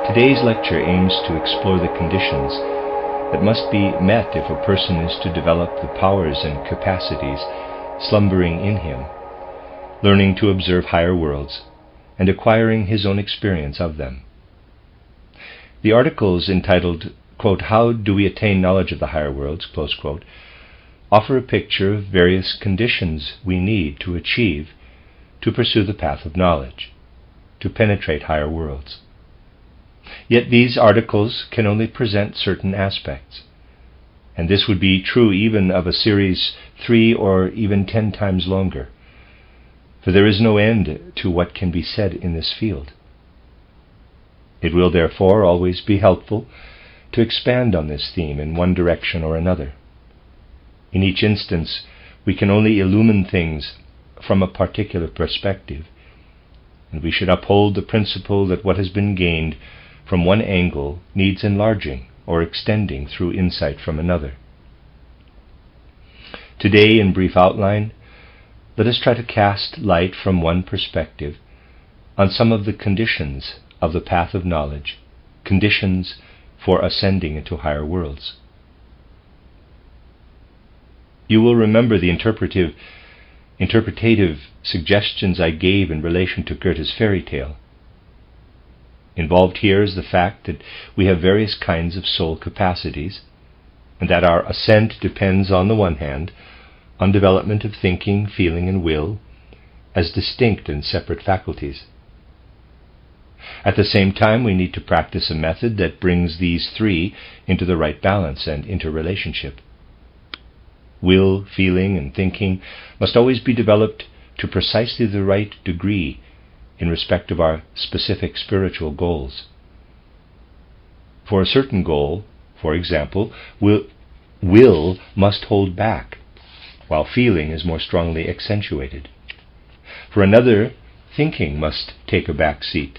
Today's lecture aims to explore the conditions that must be met if a person is to develop the powers and capacities slumbering in him, learning to observe higher worlds, and acquiring his own experience of them. The articles entitled, quote, "How do we attain knowledge of the higher worlds?" close quote, offer a picture of various conditions we need to achieve to pursue the path of knowledge, to penetrate higher worlds. Yet these articles can only present certain aspects, and this would be true even of a series 3 or even 10 times longer, for there is no end to what can be said in this field. It will therefore always be helpful to expand on this theme in one direction or another. In each instance, we can only illumine things from a particular perspective, and we should uphold the principle that what has been gained from one angle needs enlarging or extending through insight from another. Today, in brief outline, let us try to cast light from one perspective on some of the conditions of the path of knowledge, conditions for ascending into higher worlds. You will remember the interpretative suggestions I gave in relation to Goethe's fairy tale. Involved here is the fact that we have various kinds of soul capacities, and that our ascent depends, on the one hand, on development of thinking, feeling, and will as distinct and separate faculties. At the same time, we need to practice a method that brings these three into the right balance and interrelationship. Will, feeling, and thinking must always be developed to precisely the right degree in respect of our specific spiritual goals. For a certain goal, for example, will must hold back, while feeling is more strongly accentuated. For another, thinking must take a back seat,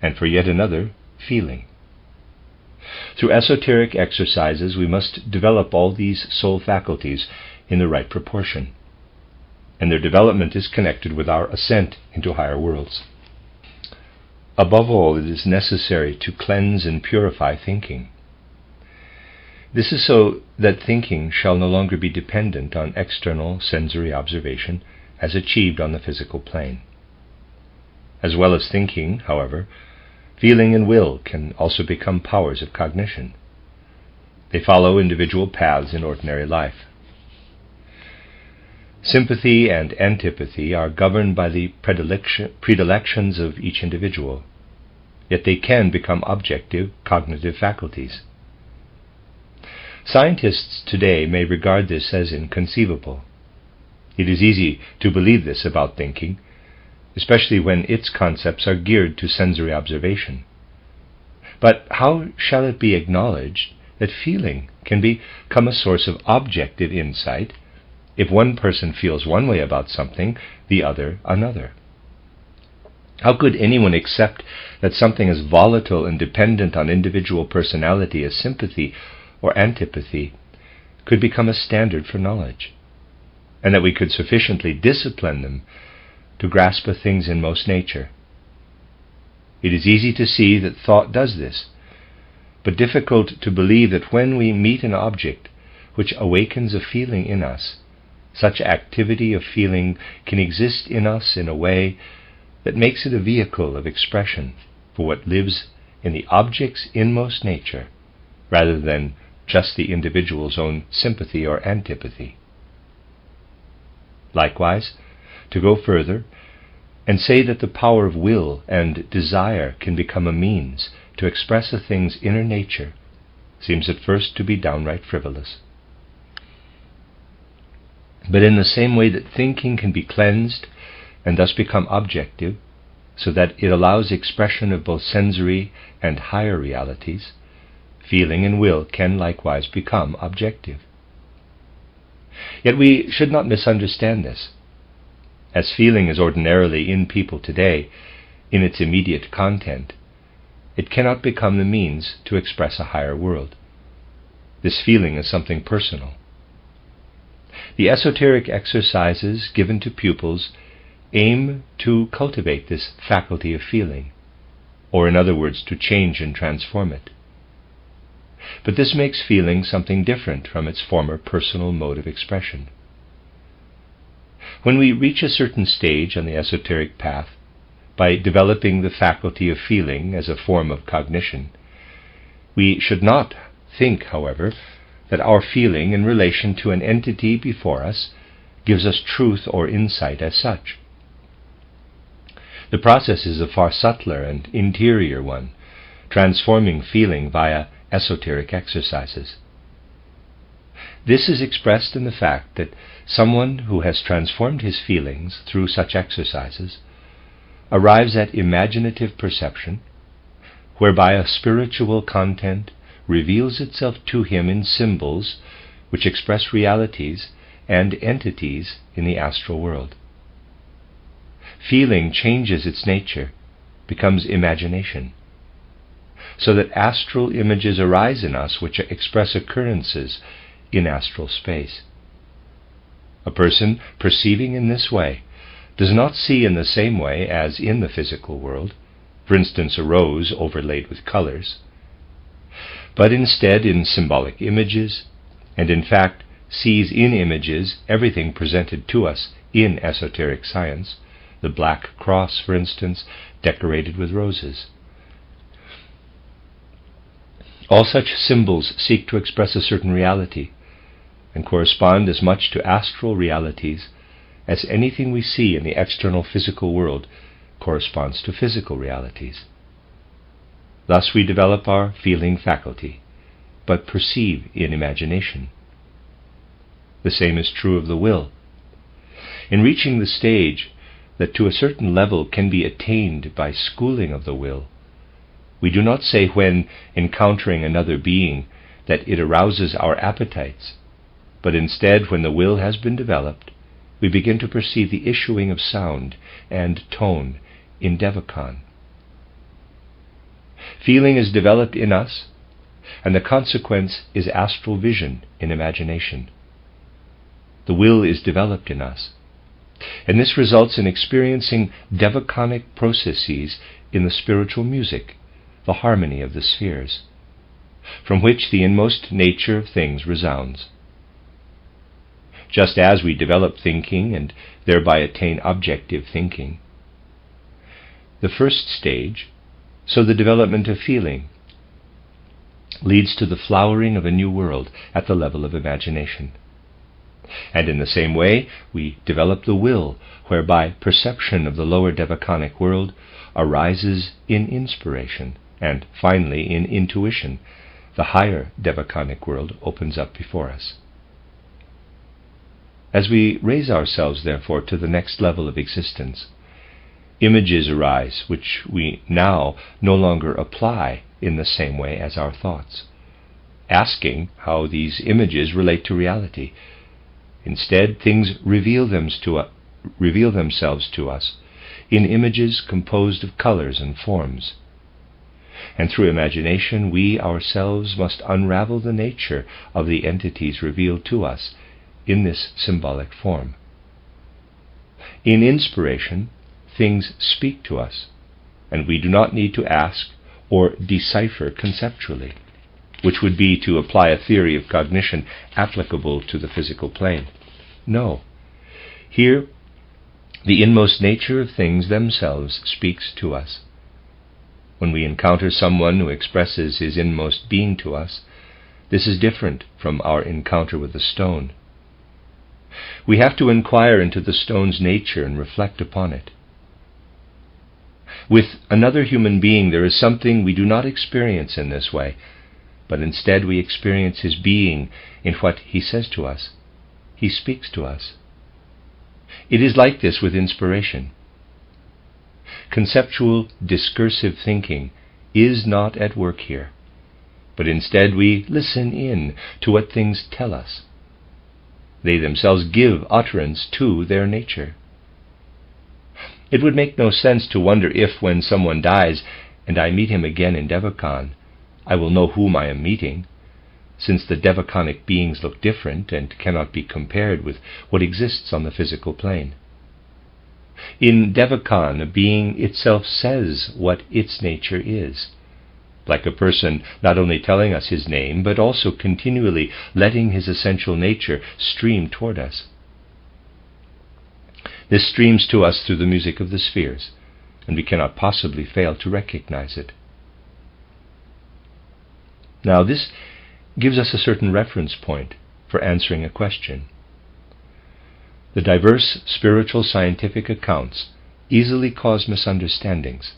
and for yet another, feeling. Through esoteric exercises, we must develop all these soul faculties in the right proportion, and their development is connected with our ascent into higher worlds. Above all, it is necessary to cleanse and purify thinking. This is so that thinking shall no longer be dependent on external sensory observation as achieved on the physical plane. As well as thinking, however, feeling and will can also become powers of cognition. They follow individual paths in ordinary life. Sympathy and antipathy are governed by the predilections of each individual, yet they can become objective cognitive faculties. Scientists today may regard this as inconceivable. It is easy to believe this about thinking, especially when its concepts are geared to sensory observation. But how shall it be acknowledged that feeling can become a source of objective insight if one person feels one way about something, the other another? How could anyone accept that something as volatile and dependent on individual personality as sympathy or antipathy could become a standard for knowledge, and that we could sufficiently discipline them to grasp a thing's inmost nature? It is easy to see that thought does this, but difficult to believe that when we meet an object which awakens a feeling in us, such activity of feeling can exist in us in a way that makes it a vehicle of expression for what lives in the object's inmost nature, rather than just the individual's own sympathy or antipathy. Likewise, to go further and say that the power of will and desire can become a means to express a thing's inner nature seems at first to be downright frivolous. But in the same way that thinking can be cleansed and thus become objective, so that it allows expression of both sensory and higher realities, feeling and will can likewise become objective. Yet we should not misunderstand this. As feeling is ordinarily in people today, in its immediate content, it cannot become the means to express a higher world. This feeling is something personal. The esoteric exercises given to pupils aim to cultivate this faculty of feeling, or in other words, to change and transform it. But this makes feeling something different from its former personal mode of expression. When we reach a certain stage on the esoteric path, by developing the faculty of feeling as a form of cognition, we should not think, however, that our feeling in relation to an entity before us gives us truth or insight as such. The process is a far subtler and interior one, transforming feeling via esoteric exercises. This is expressed in the fact that someone who has transformed his feelings through such exercises arrives at imaginative perception, whereby a spiritual content reveals itself to him in symbols which express realities and entities in the astral world. Feeling changes its nature, becomes imagination, so that astral images arise in us which express occurrences in astral space. A person perceiving in this way does not see in the same way as in the physical world, for instance a rose overlaid with colors, but instead in symbolic images, and in fact sees in images everything presented to us in esoteric science, the black cross, for instance, decorated with roses. All such symbols seek to express a certain reality, and correspond as much to astral realities as anything we see in the external physical world corresponds to physical realities. Thus we develop our feeling faculty, but perceive in imagination. The same is true of the will. In reaching the stage that to a certain level can be attained by schooling of the will, we do not say when encountering another being that it arouses our appetites, but instead when the will has been developed, we begin to perceive the issuing of sound and tone in Devachan. Feeling is developed in us, and the consequence is astral vision in imagination. The will is developed in us, and this results in experiencing devachanic processes in the spiritual music, the harmony of the spheres, from which the inmost nature of things resounds. Just as we develop thinking and thereby attain objective thinking, the first stage, so the development of feeling, leads to the flowering of a new world at the level of imagination. And in the same way, we develop the will, whereby perception of the lower devachanic world arises in inspiration, and finally in intuition, the higher devachanic world opens up before us. As we raise ourselves, therefore, to the next level of existence, images arise which we now no longer apply in the same way as our thoughts, asking how these images relate to reality. Instead, things reveal themselves to us in images composed of colors and forms. And through imagination, we ourselves must unravel the nature of the entities revealed to us in this symbolic form. In inspiration, things speak to us, and we do not need to ask or decipher conceptually, which would be to apply a theory of cognition applicable to the physical plane. No. Here, the inmost nature of things themselves speaks to us. When we encounter someone who expresses his inmost being to us, this is different from our encounter with a stone. We have to inquire into the stone's nature and reflect upon it. With another human being, there is something we do not experience in this way, but instead we experience his being in what he says to us. He speaks to us. It is like this with inspiration. Conceptual, discursive thinking is not at work here, but instead we listen in to what things tell us. They themselves give utterance to their nature. It would make no sense to wonder if, when someone dies and I meet him again in Devachan, I will know whom I am meeting, since the devachanic beings look different and cannot be compared with what exists on the physical plane. In Devachan, a being itself says what its nature is, like a person not only telling us his name, but also continually letting his essential nature stream toward us. This streams to us through the music of the spheres, and we cannot possibly fail to recognize it. Now, this gives us a certain reference point for answering a question. The diverse spiritual scientific accounts easily cause misunderstandings,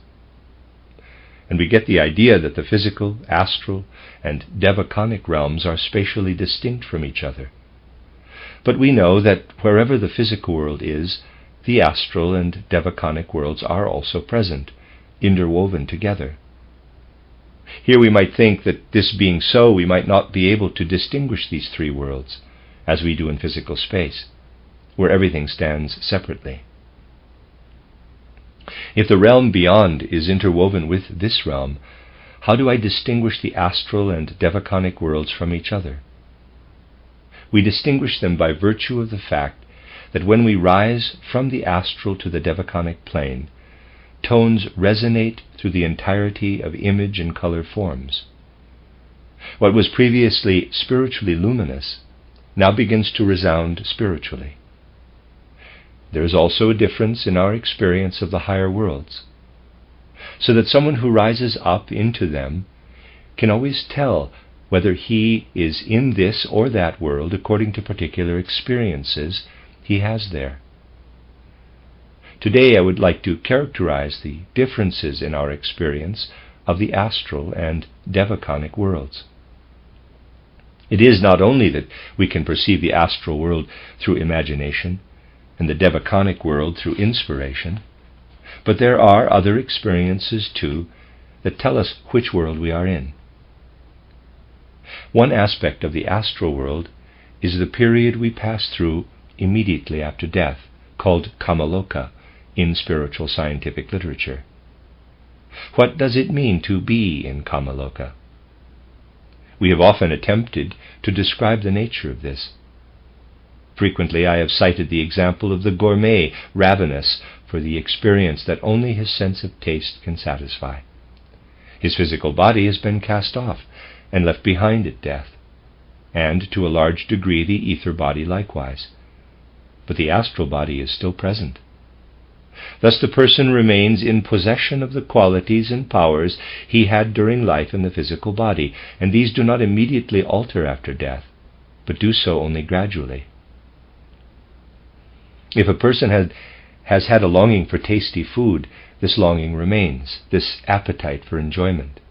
and we get the idea that the physical, astral, and devachanic realms are spatially distinct from each other. But we know that wherever the physical world is, the astral and devachanic worlds are also present, interwoven together. Here we might think that this being so, we might not be able to distinguish these three worlds, as we do in physical space, where everything stands separately. If the realm beyond is interwoven with this realm, how do I distinguish the astral and devachanic worlds from each other? We distinguish them by virtue of the fact that when we rise from the astral to the devachanic plane, tones resonate through the entirety of image and color forms. What was previously spiritually luminous now begins to resound spiritually. There is also a difference in our experience of the higher worlds, so that someone who rises up into them can always tell whether he is in this or that world according to particular experiences he has there. Today I would like to characterize the differences in our experience of the astral and devachanic worlds. It is not only that we can perceive the astral world through imagination and the devachanic world through inspiration, but there are other experiences too that tell us which world we are in. One aspect of the astral world is the period we pass through immediately after death, called kamaloka in spiritual scientific literature. What does it mean to be in kamaloka? We have often attempted to describe the nature of this. Frequently I have cited the example of the gourmet ravenous for the experience that only his sense of taste can satisfy. His physical body has been cast off and left behind at death, and to a large degree the ether body likewise. But the astral body is still present. Thus the person remains in possession of the qualities and powers he had during life in the physical body, and these do not immediately alter after death, but do so only gradually. If a person has had a longing for tasty food, this longing remains, this appetite for enjoyment.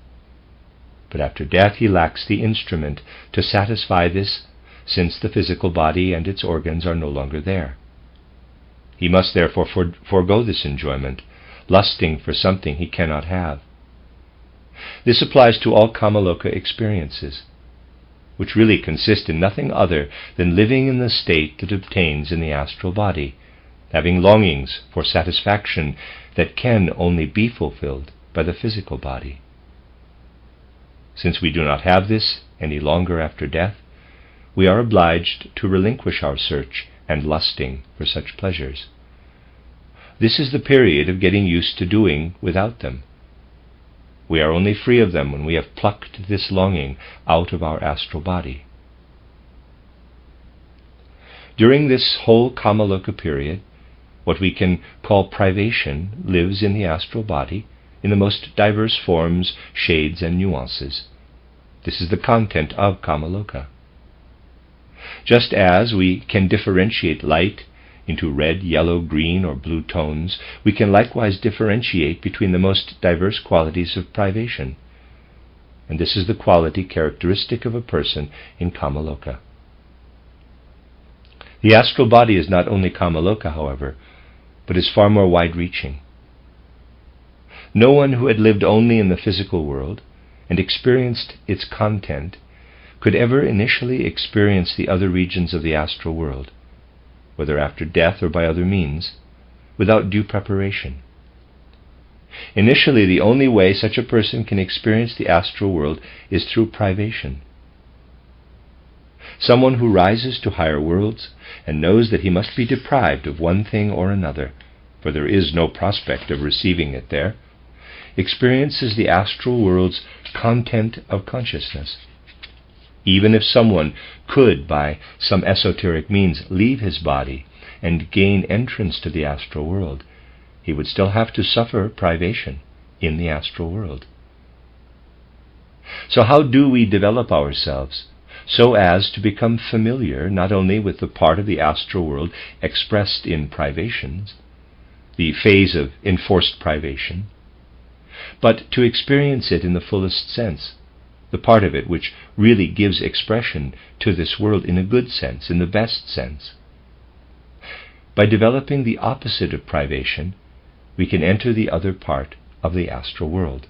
But after death he lacks the instrument to satisfy this, since the physical body and its organs are no longer there. He must therefore forego this enjoyment, lusting for something he cannot have. This applies to all kamaloka experiences, which really consist in nothing other than living in the state that obtains in the astral body, having longings for satisfaction that can only be fulfilled by the physical body. Since we do not have this any longer after death, we are obliged to relinquish our search and lusting for such pleasures. This is the period of getting used to doing without them. We are only free of them when we have plucked this longing out of our astral body. During this whole kamaloka period, what we can call privation lives in the astral body in the most diverse forms, shades, and nuances. This is the content of kamaloka. Just as we can differentiate light into red, yellow, green, or blue tones, we can likewise differentiate between the most diverse qualities of privation. And this is the quality characteristic of a person in kamaloka. The astral body is not only kamaloka, however, but is far more wide-reaching. No one who had lived only in the physical world and experienced its content could ever initially experience the other regions of the astral world, whether after death or by other means, without due preparation. Initially, the only way such a person can experience the astral world is through privation. Someone who rises to higher worlds and knows that he must be deprived of one thing or another for there is no prospect of receiving it there, experiences the astral world's content of consciousness. Even if someone could, by some esoteric means, leave his body and gain entrance to the astral world, he would still have to suffer privation in the astral world. So how do we develop ourselves so as to become familiar not only with the part of the astral world expressed in privations, the phase of enforced privation, but to experience it in the fullest sense, the part of it which really gives expression to this world in a good sense, in the best sense? By developing the opposite of privation, we can enter the other part of the astral world.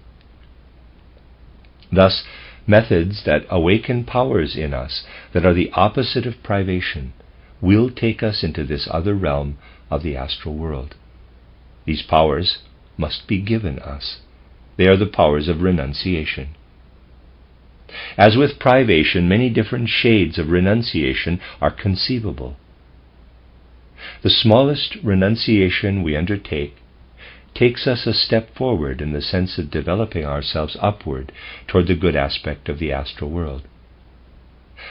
Thus, methods that awaken powers in us that are the opposite of privation will take us into this other realm of the astral world. These powers must be given us. They are the powers of renunciation. As with privation, many different shades of renunciation are conceivable. The smallest renunciation we undertake takes us a step forward in the sense of developing ourselves upward toward the good aspect of the astral world.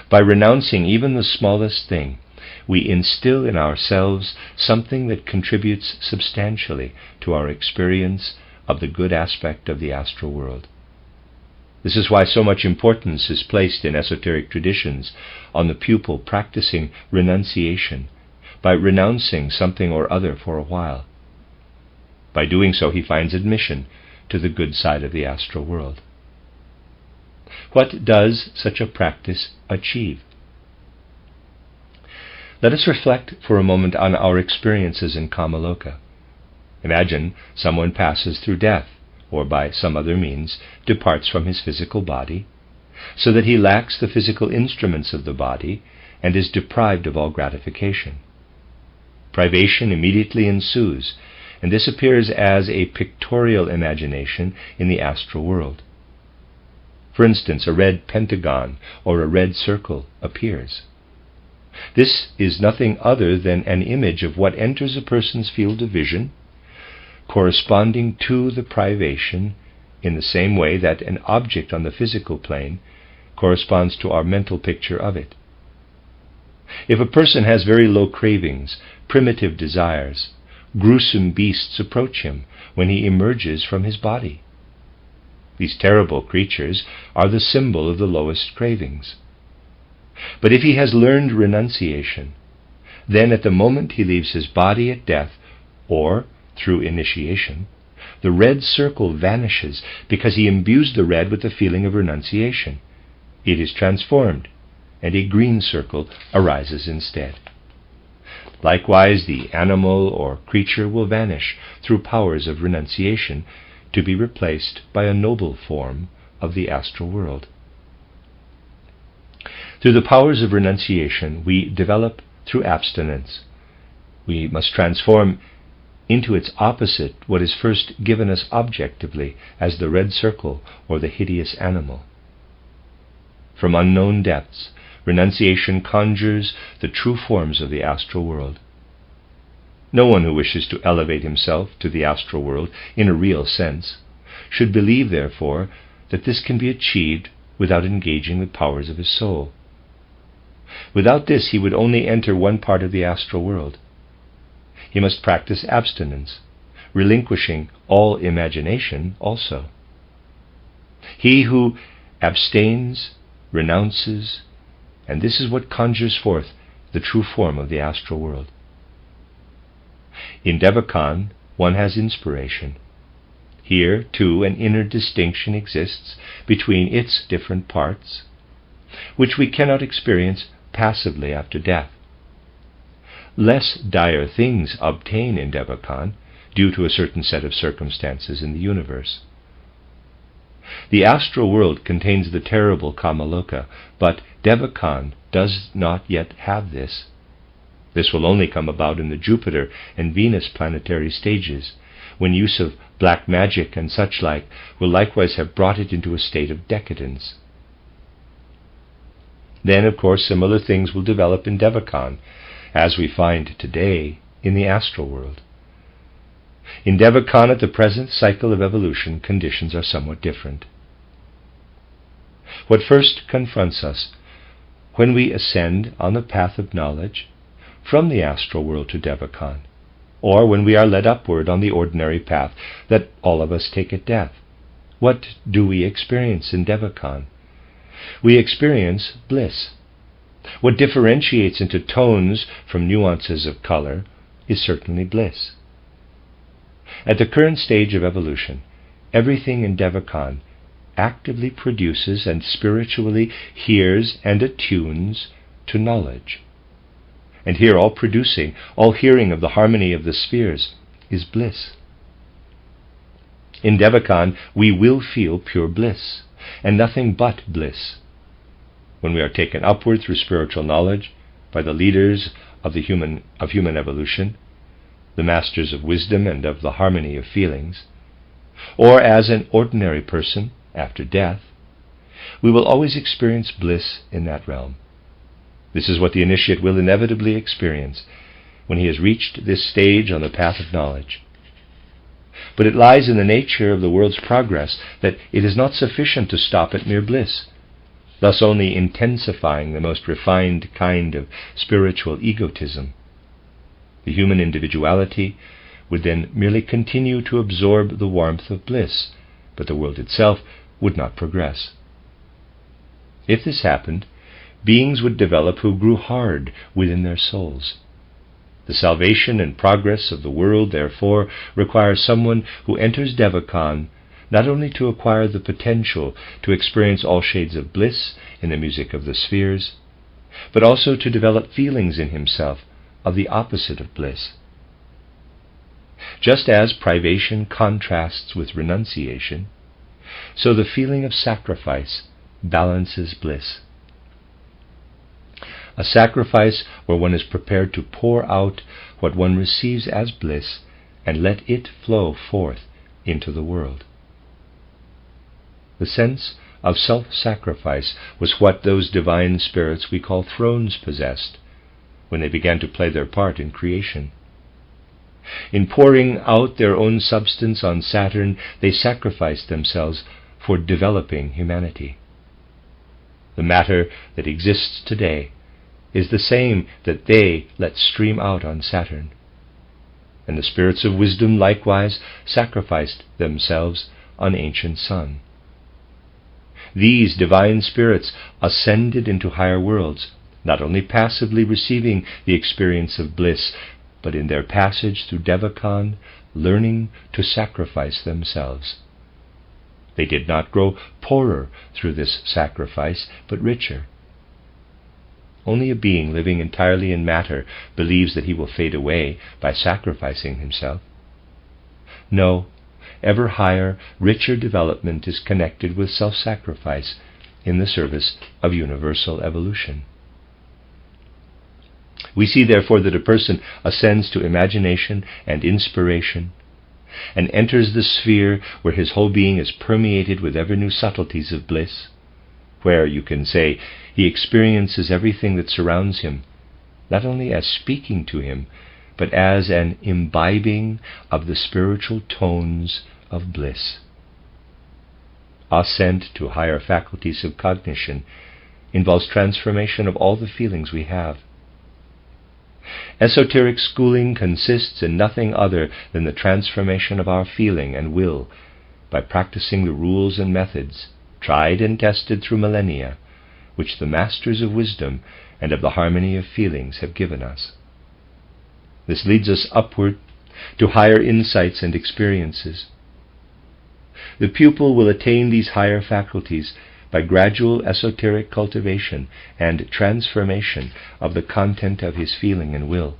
By renouncing even the smallest thing, we instill in ourselves something that contributes substantially to our experience of the good aspect of the astral world. This is why so much importance is placed in esoteric traditions on the pupil practicing renunciation by renouncing something or other for a while. By doing so, he finds admission to the good side of the astral world. What does such a practice achieve? Let us reflect for a moment on our experiences in Kamaloka. Imagine someone passes through death, or by some other means departs from his physical body, so that he lacks the physical instruments of the body and is deprived of all gratification. Privation immediately ensues, and this appears as a pictorial imagination in the astral world. For instance, a red pentagon or a red circle appears. This is nothing other than an image of what enters a person's field of vision, corresponding to the privation in the same way that an object on the physical plane corresponds to our mental picture of it. If a person has very low cravings, primitive desires, gruesome beasts approach him when he emerges from his body. These terrible creatures are the symbol of the lowest cravings. But if he has learned renunciation, then at the moment he leaves his body at death, or through initiation, the red circle vanishes because he imbues the red with the feeling of renunciation. It is transformed, and a green circle arises instead. Likewise, the animal or creature will vanish through powers of renunciation to be replaced by a noble form of the astral world. Through the powers of renunciation, we develop through abstinence. We must transform into its opposite what is first given us objectively as the red circle or the hideous animal. From unknown depths, renunciation conjures the true forms of the astral world. No one who wishes to elevate himself to the astral world in a real sense should believe, therefore, that this can be achieved without engaging the powers of his soul. Without this, he would only enter one part of the astral world. He must practice abstinence, relinquishing all imagination also. He who abstains, renounces, and this is what conjures forth the true form of the astral world. In Devachan, one has inspiration. Here, too, an inner distinction exists between its different parts, which we cannot experience passively after death. Less dire things obtain in Devachan due to a certain set of circumstances in the universe. The astral world contains the terrible Kamaloka, but Devachan does not yet have this. This will only come about in the Jupiter and Venus planetary stages, when use of black magic and such like will likewise have brought it into a state of decadence. Then, of course, similar things will develop in Devachan, as we find today in the astral world. In Devachan, at the present cycle of evolution, conditions are somewhat different. What first confronts us when we ascend on the path of knowledge from the astral world to Devachan, or when we are led upward on the ordinary path that all of us take at death, what do we experience in Devachan? We experience bliss. What differentiates into tones from nuances of color is certainly bliss. At the current stage of evolution, everything in Devachan actively produces and spiritually hears and attunes to knowledge. And here all producing, all hearing of the harmony of the spheres is bliss. In Devachan we will feel pure bliss, and nothing but bliss. When we are taken upward through spiritual knowledge by the leaders of human evolution, the masters of wisdom and of the harmony of feelings, or as an ordinary person after death, we will always experience bliss in that realm. This is what the initiate will inevitably experience when he has reached this stage on the path of knowledge. But it lies in the nature of the world's progress that it is not sufficient to stop at mere bliss, thus only intensifying the most refined kind of spiritual egotism. The human individuality would then merely continue to absorb the warmth of bliss, but the world itself would not progress. If this happened, beings would develop who grew hard within their souls. The salvation and progress of the world, therefore, requires someone who enters Devachan not only to acquire the potential to experience all shades of bliss in the music of the spheres, but also to develop feelings in himself of the opposite of bliss. Just as privation contrasts with renunciation, so the feeling of sacrifice balances bliss. A sacrifice where one is prepared to pour out what one receives as bliss and let it flow forth into the world. The sense of self-sacrifice was what those divine spirits we call thrones possessed when they began to play their part in creation. In pouring out their own substance on Saturn, they sacrificed themselves for developing humanity. The matter that exists today is the same that they let stream out on Saturn. And the spirits of wisdom likewise sacrificed themselves on ancient Sun. These divine spirits ascended into higher worlds, not only passively receiving the experience of bliss, but in their passage through Devachan, learning to sacrifice themselves. They did not grow poorer through this sacrifice, but richer. Only a being living entirely in matter believes that he will fade away by sacrificing himself. No, ever higher, richer development is connected with self-sacrifice in the service of universal evolution. We see, therefore, that a person ascends to imagination and inspiration and enters the sphere where his whole being is permeated with ever new subtleties of bliss, where, you can say, he experiences everything that surrounds him, not only as speaking to him, but as an imbibing of the spiritual tones of bliss. Ascent to higher faculties of cognition involves transformation of all the feelings we have. Esoteric schooling consists in nothing other than the transformation of our feeling and will by practicing the rules and methods, tried and tested through millennia, which the masters of wisdom and of the harmony of feelings have given us. This leads us upward to higher insights and experiences. The pupil will attain these higher faculties by gradual esoteric cultivation and transformation of the content of his feeling and will.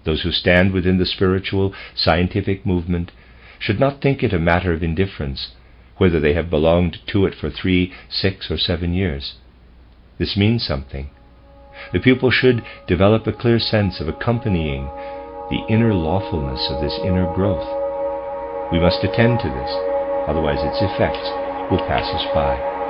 Those who stand within the spiritual, scientific movement should not think it a matter of indifference whether they have belonged to it for 3, 6, or 7 years. This means something. The pupil should develop a clear sense of accompanying the inner lawfulness of this inner growth. We must attend to this, otherwise its effects will pass us by.